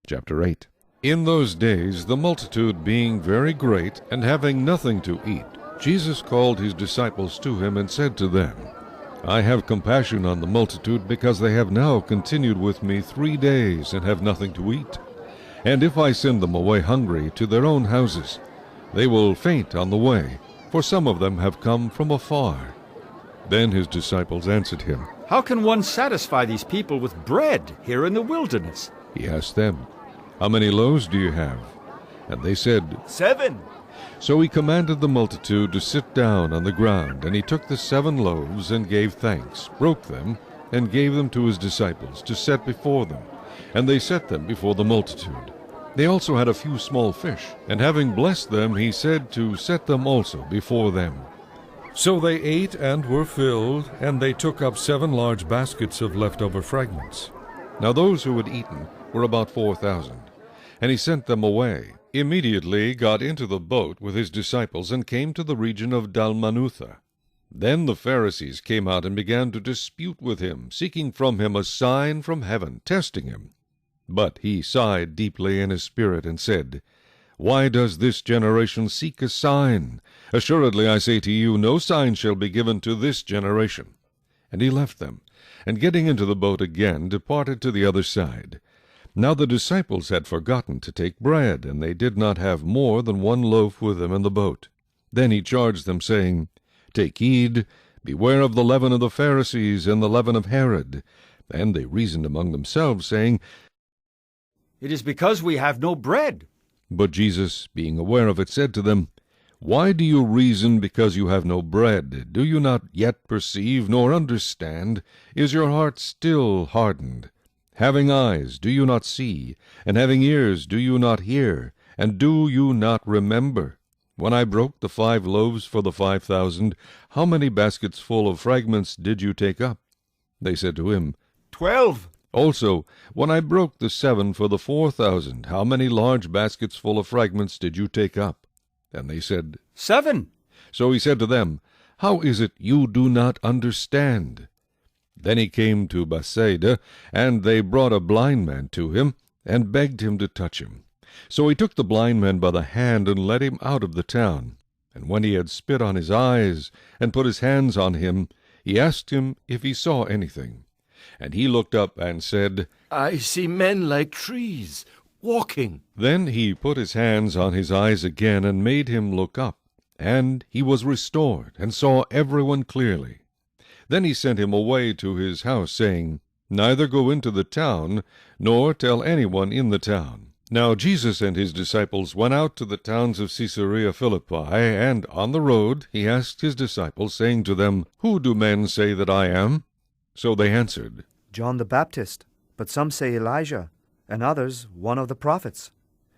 Chapter 8. In those days, the multitude being very great, and having nothing to eat, Jesus called his disciples to him, and said to them, I have compassion on the multitude, because they have now continued with me 3 days, and have nothing to eat. And if I send them away hungry to their own houses, they will faint on the way, for some of them have come from afar. Then his disciples answered him. How can one satisfy these people with bread here in the wilderness? He asked them, How many loaves do you have? And they said, 7. So he commanded the multitude to sit down on the ground, and he took the 7 loaves, and gave thanks, broke them, and gave them to his disciples, to set before them. And they set them before the multitude. They also had a few small fish, and having blessed them, he said to set them also before them. So they ate and were filled, and they took up 7 large baskets of leftover fragments. Now those who had eaten were about 4,000. And he sent them away, immediately got into the boat with his disciples, and came to the region of Dalmanutha. Then the Pharisees came out and began to dispute with him, seeking from him a sign from heaven, testing him. But he sighed deeply in his spirit, and said, Why does this generation seek a sign? Assuredly I say to you, no sign shall be given to this generation. And he left them, and getting into the boat again, departed to the other side. Now the disciples had forgotten to take bread, and they did not have more than 1 loaf with them in the boat. Then he charged them, saying, Take heed, beware of the leaven of the Pharisees, and the leaven of Herod. And they reasoned among themselves, saying, It is because we have no bread. But Jesus, being aware of it, said to them, Why do you reason because you have no bread? Do you not yet perceive, nor understand? Is your heart still hardened? Having eyes, do you not see? And having ears, do you not hear? And do you not remember? When I broke the 5 loaves for the 5,000, how many baskets full of fragments did you take up? They said to him, 12. Also, when I broke the 7 for the 4,000, how many large baskets full of fragments did you take up? And they said, 7. So he said to them, How is it you do not understand? Then he came to Bethsaida, and they brought a blind man to him, and begged him to touch him. So he took the blind man by the hand, and led him out of the town. And when he had spit on his eyes, and put his hands on him, he asked him if he saw anything. And he looked up and said, I see men like trees, walking. Then he put his hands on his eyes again, and made him look up. And he was restored, and saw everyone clearly. Then he sent him away to his house, saying, Neither go into the town, nor tell anyone in the town. Now Jesus and his disciples went out to the towns of Caesarea Philippi, and on the road he asked his disciples, saying to them, Who do men say that I am? So they answered, John the Baptist, but some say Elijah, and others one of the prophets.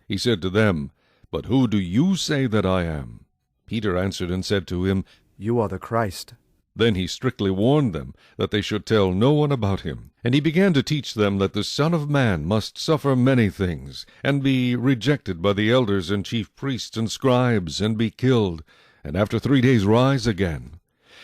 He said to them, But who do you say that I am? Peter answered and said to him, You are the Christ. Then he strictly warned them that they should tell no one about him. And he began to teach them that the Son of Man must suffer many things, and be rejected by the elders and chief priests and scribes, and be killed, and after 3 days rise again.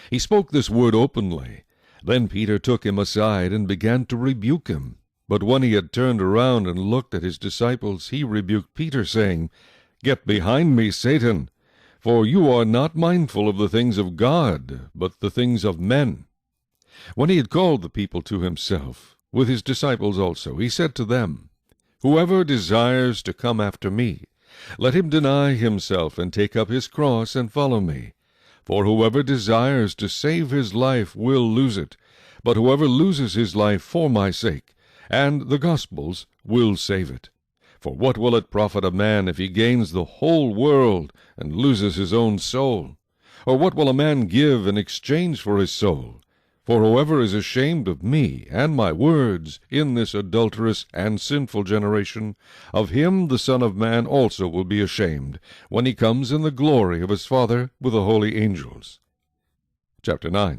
He spoke this word openly. Then Peter took him aside, and began to rebuke him. But when he had turned around and looked at his disciples, he rebuked Peter, saying, Get behind me, Satan! For you are not mindful of the things of God, but the things of men. When he had called the people to himself, with his disciples also, he said to them, Whoever desires to come after me, let him deny himself, and take up his cross, and follow me. For whoever desires to save his life will lose it, but whoever loses his life for my sake and the gospel's will save it. For what will it profit a man if he gains the whole world and loses his own soul? Or what will a man give in exchange for his soul? For whoever is ashamed of me and my words in this adulterous and sinful generation, of him the Son of Man also will be ashamed, when he comes in the glory of his Father with the holy angels. Chapter 9.